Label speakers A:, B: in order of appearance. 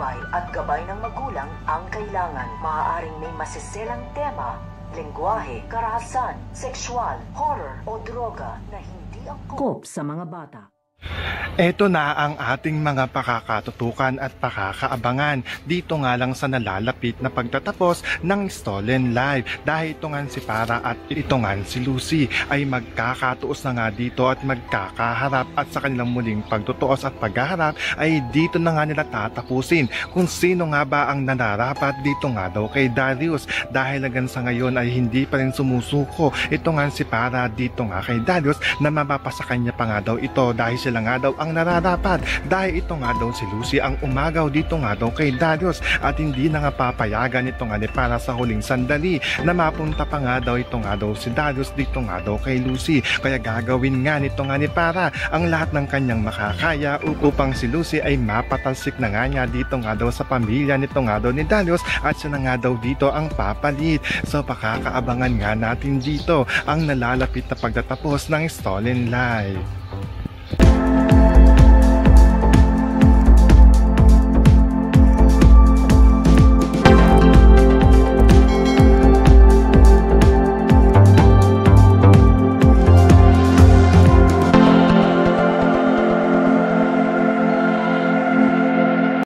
A: patnubay at gabay ng magulang ang kailangan. Maaaring may masiselang tema, lengguwahe, karahasan, sexual, horror o droga na hindi angkop sa mga bata.
B: Ito na ang ating mga pakakatutukan at pakakaabangan dito nga lang sa nalalapit na pagtatapos ng Stolen Live. Dahil ito nga si Para at ito nga si Lucy ay magkakatuos na nga dito at magkakaharap, at sa kanilang muling pagtutuos at paghaharap ay dito na nga nila tatapusin kung sino nga ba ang nararapat dito nga daw kay Darius. Dahil hanggang sa ngayon ay hindi pa rin sumusuko ito nga si Para dito nga kay Darius na mapapasa kanya pa nga daw ito, dahil sila nga daw ang nararapat, dahil ito nga daw si Lucy ang umagaw dito nga daw kay Darius, at hindi na nga papayagan ito nga ni Para sa huling sandali na mapunta pa nga daw ito nga daw si Darius dito nga daw kay Lucy. Kaya gagawin nga nito nga ni Para ang lahat ng kanyang makakaya upang si Lucy ay mapatalsik na nga niya dito nga daw sa pamilya nito nga daw ni Darius, at siya na nga daw dito ang papalit. So pakakaabangan nga natin dito ang nalalapit na pagtatapos ng Stolen Live.